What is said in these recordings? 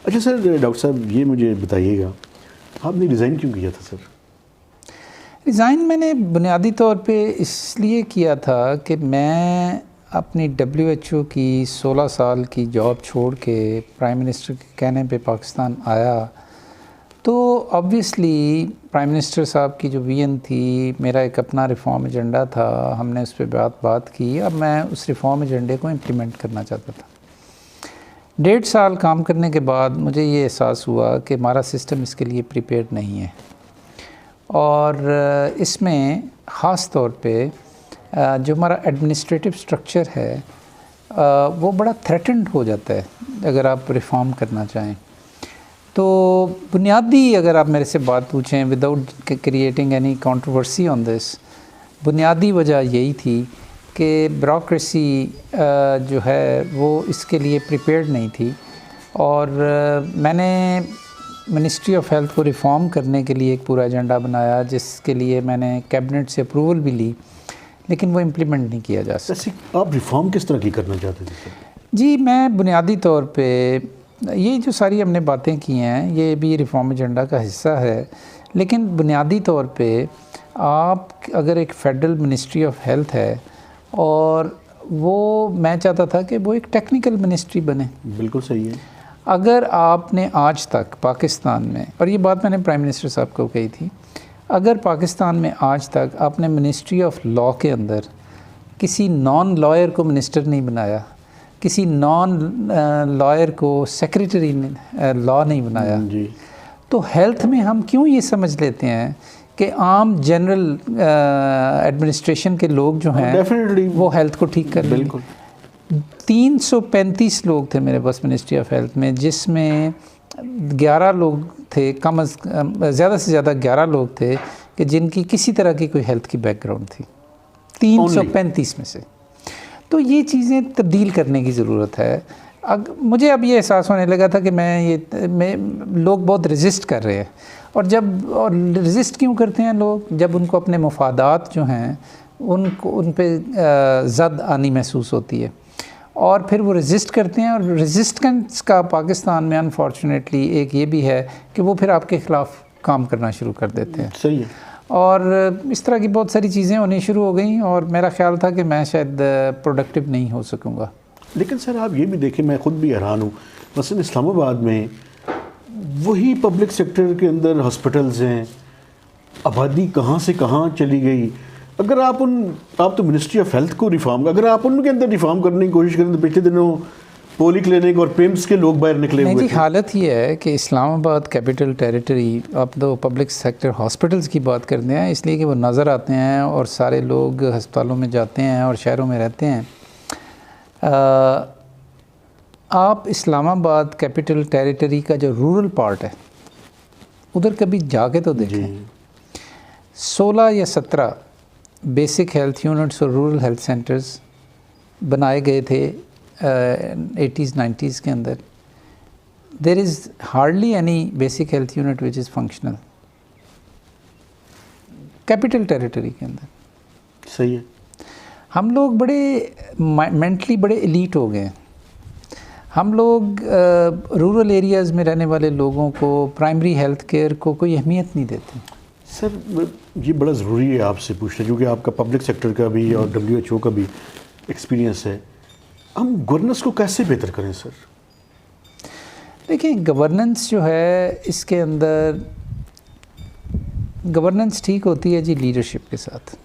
अच्छा sir, doctor साहब ये मुझे बताइएगा, आपने रिज़ाइन क्यों किया था सर? रिज़ाइन मैंने बुनियादी तौर पे इसलिए किया था कि मैं अपनी WHO की 16 साल की जॉब छोड़ के प्राइम मिनिस्टर के कहने पे पाकिस्तान आया। तो ऑब्वियसली प्राइम मिनिस्टर साहब की जो विजन थी, मेरा एक अपना रिफ़ॉर्म एजेंडा था, हमने उस पर बात की। अब मैं उस रिफ़ॉर्म एजेंडे को इम्प्लीमेंट करना चाहता था। 1.5 साल काम करने के बाद मुझे ये एहसास हुआ कि हमारा सिस्टम इसके लिए प्रिपेयर्ड नहीं है, और इसमें ख़ास तौर पे जो हमारा एडमिनिस्ट्रेटिव स्ट्रक्चर है वो बड़ा थ्रेटन्ड हो जाता है अगर आप रिफ़ॉर्म करना चाहें। तो बुनियादी, अगर आप मेरे से बात पूछें without creating any controversy on this, बुनियादी वजह यही थी कि ब्यूरोक्रेसी जो है वो इसके लिए प्रिपेयर्ड नहीं थी। और मैंने मिनिस्ट्री ऑफ हेल्थ को रिफ़ॉर्म करने के लिए एक पूरा एजेंडा बनाया, जिसके लिए मैंने कैबिनेट से अप्रूवल भी ली, लेकिन वो इम्प्लीमेंट नहीं किया जा सका। आप रिफ़ॉर्म किस तरह की करना चाहते थे सर? जी, मैं बुनियादी तौर पे ये जो सारी हमने बातें की हैं ये भी रिफ़ॉर्म एजेंडा का हिस्सा है, लेकिन बुनियादी तौर पे आप अगर एक फेडरल मिनिस्ट्री ऑफ हेल्थ है, और वो मैं चाहता था कि वो एक टेक्निकल मिनिस्ट्री बने। बिल्कुल सही है। अगर आपने आज तक पाकिस्तान में, और ये बात मैंने प्राइम मिनिस्टर साहब को कही थी, अगर पाकिस्तान में आज तक आपने मिनिस्ट्री ऑफ लॉ के अंदर किसी नॉन लॉयर को मिनिस्टर नहीं बनाया, किसी नॉन लॉयर को सेक्रेटरी लॉ नहीं बनाया, जी। तो हेल्थ में हम क्यों ये समझ लेते हैं कि आम जनरल एडमिनिस्ट्रेशन के लोग जो हैं डेफिनेटली वो हेल्थ को ठीक कर लेंगे। बिल्कुल। 335 लोग थे मेरे पास मिनिस्ट्री ऑफ हेल्थ में, जिसमें 11 लोग थे, ज़्यादा से ज़्यादा 11 लोग थे कि जिनकी किसी तरह की कोई हेल्थ की बैकग्राउंड थी, 335 में से। तो ये चीज़ें तब्दील करने की ज़रूरत है। मुझे अब ये एहसास होने लगा था कि लोग बहुत रेजिस्ट कर रहे हैं, और रेजिस्ट क्यों करते हैं लोग? जब उनको अपने मफादात जो हैं उन पे ज़द आनी महसूस होती है, और फिर वो रेजिस्ट करते हैं। और रेजिस्टेंस का पाकिस्तान में अनफॉर्चुनेटली एक ये भी है कि वो फिर आपके ख़िलाफ़ काम करना शुरू कर देते हैं। सही है। और इस तरह की बहुत सारी चीज़ें होनी शुरू हो गई, और मेरा ख़्याल था कि मैं शायद प्रोडक्टिव नहीं हो सकूँगा। लेकिन सर आप ये भी देखें, मैं ख़ुद भी हैरान हूँ, मसलन इस्लामाबाद में वही पब्लिक सेक्टर के अंदर हॉस्पिटल्स हैं, आबादी कहाँ से कहाँ चली गई। अगर आप तो मिनिस्ट्री ऑफ हेल्थ को रिफॉर्म, अगर आप उनके अंदर रिफॉर्म करने की कोशिश करें, तो पिछले दिनों पोली क्लिनिक और पिम्स के लोग बाहर निकले हुए थे। हालत ये है कि इस्लामाबाद कैपिटल टेरिटरी, आप तो पब्लिक सेक्टर हॉस्पिटल्स की बात करते हैं इसलिए कि वो नज़र आते हैं और सारे लोग अस्पतालों में जाते हैं और शहरों में रहते हैं। आप इस्लामाबाद कैपिटल टेरिटरी का जो रूरल पार्ट है उधर कभी जाके तो देखें। 16 या 17 बेसिक हेल्थ यूनिट्स और रूरल हेल्थ सेंटर्स बनाए गए थे 80s 90s के अंदर। There is hardly any basic health unit which is functional capital territory के अंदर। सही है। हम लोग बड़े मेंटली बड़े एलीट हो गए हैं। हम लोग रूरल एरियाज़ में रहने वाले लोगों को प्राइमरी हेल्थ केयर को कोई अहमियत नहीं देते। सर ये बड़ा ज़रूरी है आपसे पूछना, क्योंकि आपका पब्लिक सेक्टर का भी और WHO का भी एक्सपीरियंस है। हम गवर्नेंस को कैसे बेहतर करें सर? देखिए, गवर्नेंस जो है, इसके अंदर गवर्नेंस ठीक होती है जी लीडरशिप के साथ,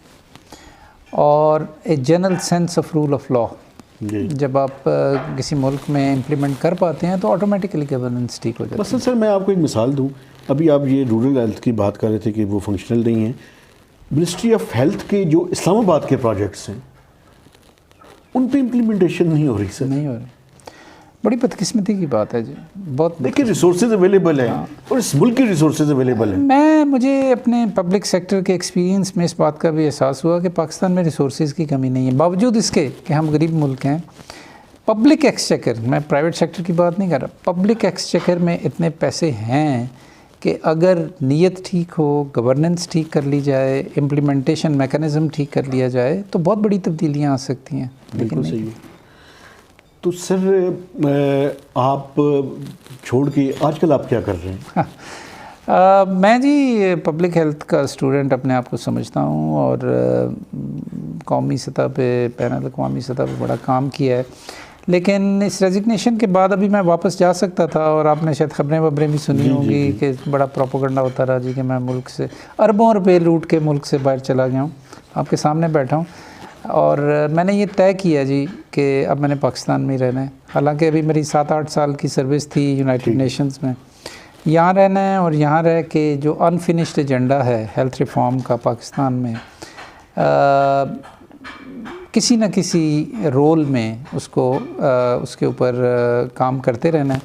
और a general sense of rule of law जब आप किसी मुल्क में इम्प्लीमेंट कर पाते हैं तो ऑटोमेटिकली गवर्नेंस ठीक हो जाती है। मसलन सर मैं आपको एक मिसाल दूं, अभी आप ये रूरल हेल्थ की बात कर रहे थे कि वो फंक्शनल नहीं है। मिनिस्ट्री ऑफ हेल्थ के जो इस्लामाबाद के प्रोजेक्ट्स हैं उन पे इम्प्लीमेंटेशन नहीं हो रही सर। नहीं हो रही, बड़ी बदकिस्मती की बात है जी, बहुत। देखिए रिसोर्सेज अवेलेबल है और इस मुल्क की रिसोर्सेज अवेलेबल है। मुझे अपने पब्लिक सेक्टर के एक्सपीरियंस में इस बात का भी एहसास हुआ कि पाकिस्तान में रिसोर्सेज की कमी नहीं है, बावजूद इसके कि हम गरीब मुल्क हैं। पब्लिक एक्सचेकर, मैं प्राइवेट सेक्टर की बात नहीं कर रहा, पब्लिक एक्सचेकर में इतने पैसे हैं कि अगर नीयत ठीक हो, गवर्नेंस ठीक कर ली जाए, इम्प्लीमेंटेशन मैकेनिज़्म ठीक कर लिया जाए तो बहुत बड़ी तब्दीलियाँ आ सकती हैं। बिल्कुल सही है। तो सर आप छोड़ के आजकल आप क्या कर रहे हैं? मैं जी पब्लिक हेल्थ का स्टूडेंट अपने आप को समझता हूँ और कौमी सतह पे, पैन अक़वामी सतह पे बड़ा काम किया है, लेकिन इस रेजिग्नेशन के बाद अभी मैं वापस जा सकता था। और आपने शायद खबरें भी सुनी होंगी कि बड़ा प्रोपोगंडा होता रहा जी कि मैं मुल्क से अरबों रुपए लूट के मुल्क से बाहर चला गया हूँ। आपके सामने बैठा हूँ और मैंने ये तय किया जी कि अब मैंने पाकिस्तान में ही रहना है। हालांकि अभी मेरी 7-8 साल की सर्विस थी यूनाइटेड नेशंस में, यहाँ रहना है और यहाँ रह के जो अनफिनिश्ड एजेंडा है हेल्थ रिफॉर्म का पाकिस्तान में, किसी न किसी रोल में उसको उसके ऊपर काम करते रहना है।